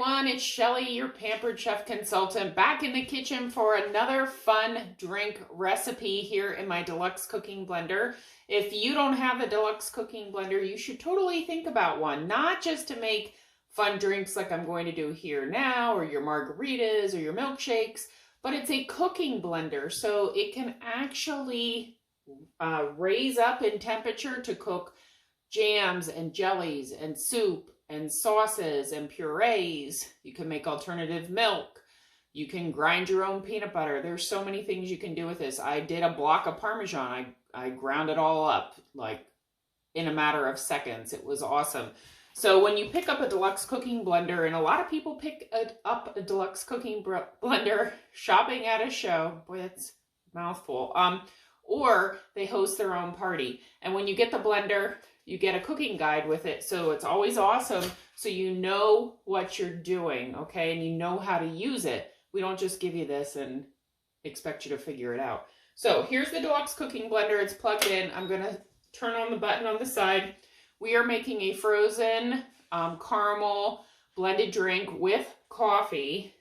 everyone, it's Shelly, your Pampered Chef Consultant, back in the kitchen for another fun drink recipe here in my deluxe cooking blender. If you don't have a deluxe cooking blender, you should totally think about one, not just to make fun drinks like I'm going to do here now, or your margaritas or your milkshakes, but it's a cooking blender, so it can actually raise up in temperature to cook jams and jellies and soup and sauces and purees. You can make alternative milk. You can grind your own peanut butter. There's so many things you can do with this. I did a block of Parmesan. I ground it all up like in a matter of seconds. It was awesome. So when you pick up a deluxe cooking blender, and a lot of people pick up a deluxe cooking blender shopping at a show, boy, that's a mouthful, or they host their own party. And when you get the blender, you get a cooking guide with it, so it's always awesome, so you know what you're doing, okay, and you know how to use it. We don't just give you this and expect you to figure it out. So here's the deluxe cooking blender. It's plugged in. I'm going to turn on the button on the side. We are making a frozen caramel blended drink with coffee.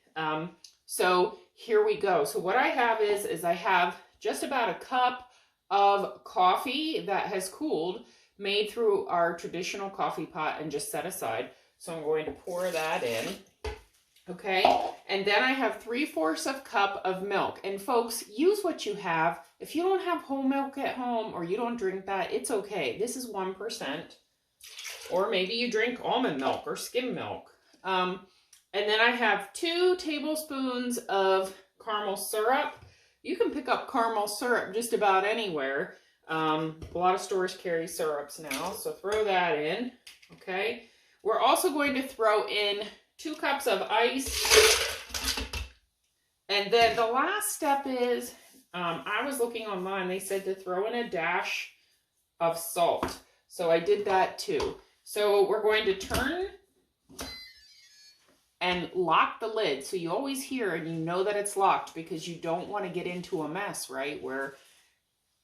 So here we go. So what I have is I have just about a cup of coffee that has cooled, made through our traditional coffee pot and just set aside. So I'm going to pour that in, okay? And then I have 3/4 of cup of milk. And folks, use what you have. If you don't have whole milk at home or you don't drink that, it's okay. This is 1%. Or maybe you drink almond milk or skim milk. And then I have 2 tablespoons of caramel syrup. You can pick up caramel syrup just about anywhere. A lot of stores carry syrups now, so throw that in, okay? We're also going to throw in 2 cups of ice. And then the last step is, I was looking online, they said to throw in a dash of salt. So I did that too. So we're going to turn and lock the lid. So you always hear and you know that it's locked because you don't want to get into a mess, right? Where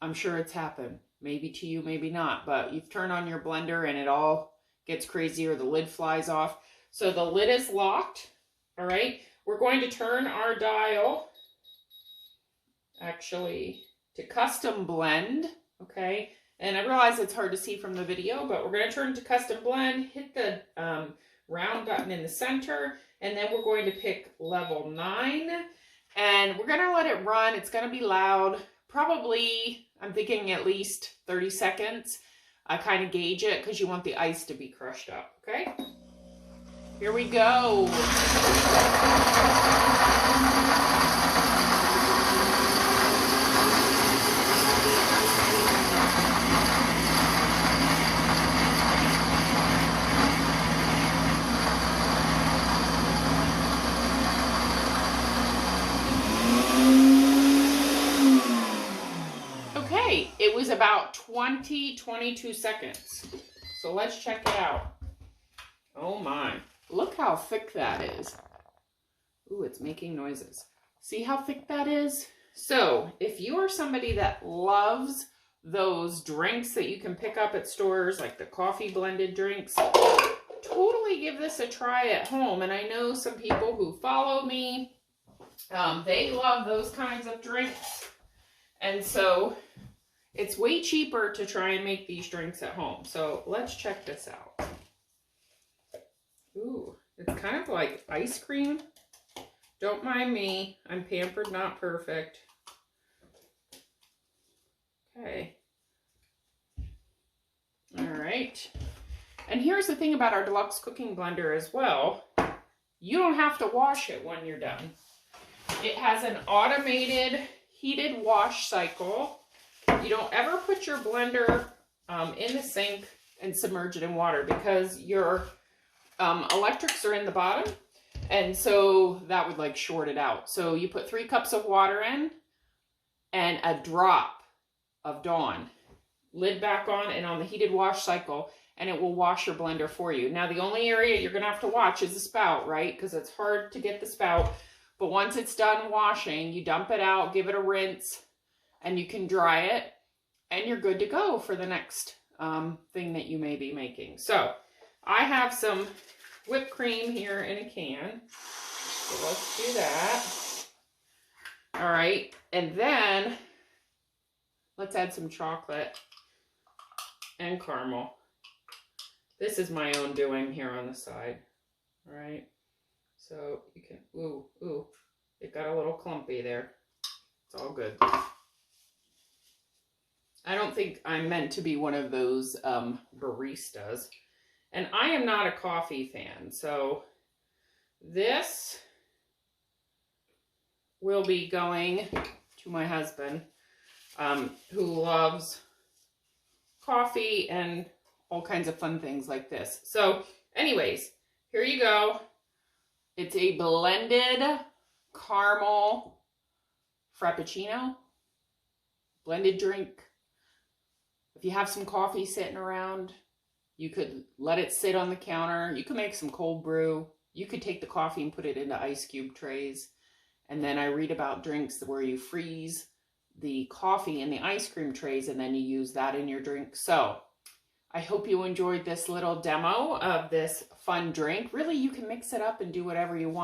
I'm sure it's happened. Maybe to you, maybe not. But you've turned on your blender and it all gets crazy or the lid flies off. So the lid is locked. All right. We're going to turn our dial actually to custom blend. Okay. And I realize it's hard to see from the video, but we're going to turn to custom blend, hit the round button in the center, and then we're going to pick level 9. And we're going to let it run. It's going to be loud. Probably, I'm thinking at least 30 seconds. I kind of gauge it because you want the ice to be crushed up, okay? Here we go. It was about 22 seconds. So let's check it out. Oh my, look how thick that is. Ooh, it's making noises. See how thick that is? So if you are somebody that loves those drinks that you can pick up at stores, like the coffee blended drinks, totally give this a try at home. And I know some people who follow me, they love those kinds of drinks. And so it's way cheaper to try and make these drinks at home. So let's check this out. Ooh, it's kind of like ice cream. Don't mind me. I'm pampered, not perfect. Okay. All right. And here's the thing about our deluxe cooking blender as well. You don't have to wash it when you're done. It has an automated heated wash cycle. You don't ever put your blender in the sink and submerge it in water because your electrics are in the bottom, and so that would like short it out. So you put 3 cups of water in and a drop of Dawn. Lid back on and on the heated wash cycle, and it will wash your blender for you. Now the only area you're gonna have to watch is the spout, right? Because it's hard to get the spout. But once it's done washing, you dump it out, give it a rinse, and you can dry it, and you're good to go for the next thing that you may be making. So I have some whipped cream here in a can. So let's do that. All right, and then let's add some chocolate and caramel. This is my own doing here on the side. All right, so you can, ooh, it got a little clumpy there. It's all good. I don't think I'm meant to be one of those baristas. And I am not a coffee fan, so this will be going to my husband, who loves coffee and all kinds of fun things like this. So anyways, here you go. It's a blended caramel frappuccino, blended drink. If you have some coffee sitting around, you could let it sit on the counter. You could make some cold brew. You could take the coffee and put it into ice cube trays. And then I read about drinks where you freeze the coffee in the ice cream trays and then you use that in your drink. So I hope you enjoyed this little demo of this fun drink. Really, you can mix it up and do whatever you want.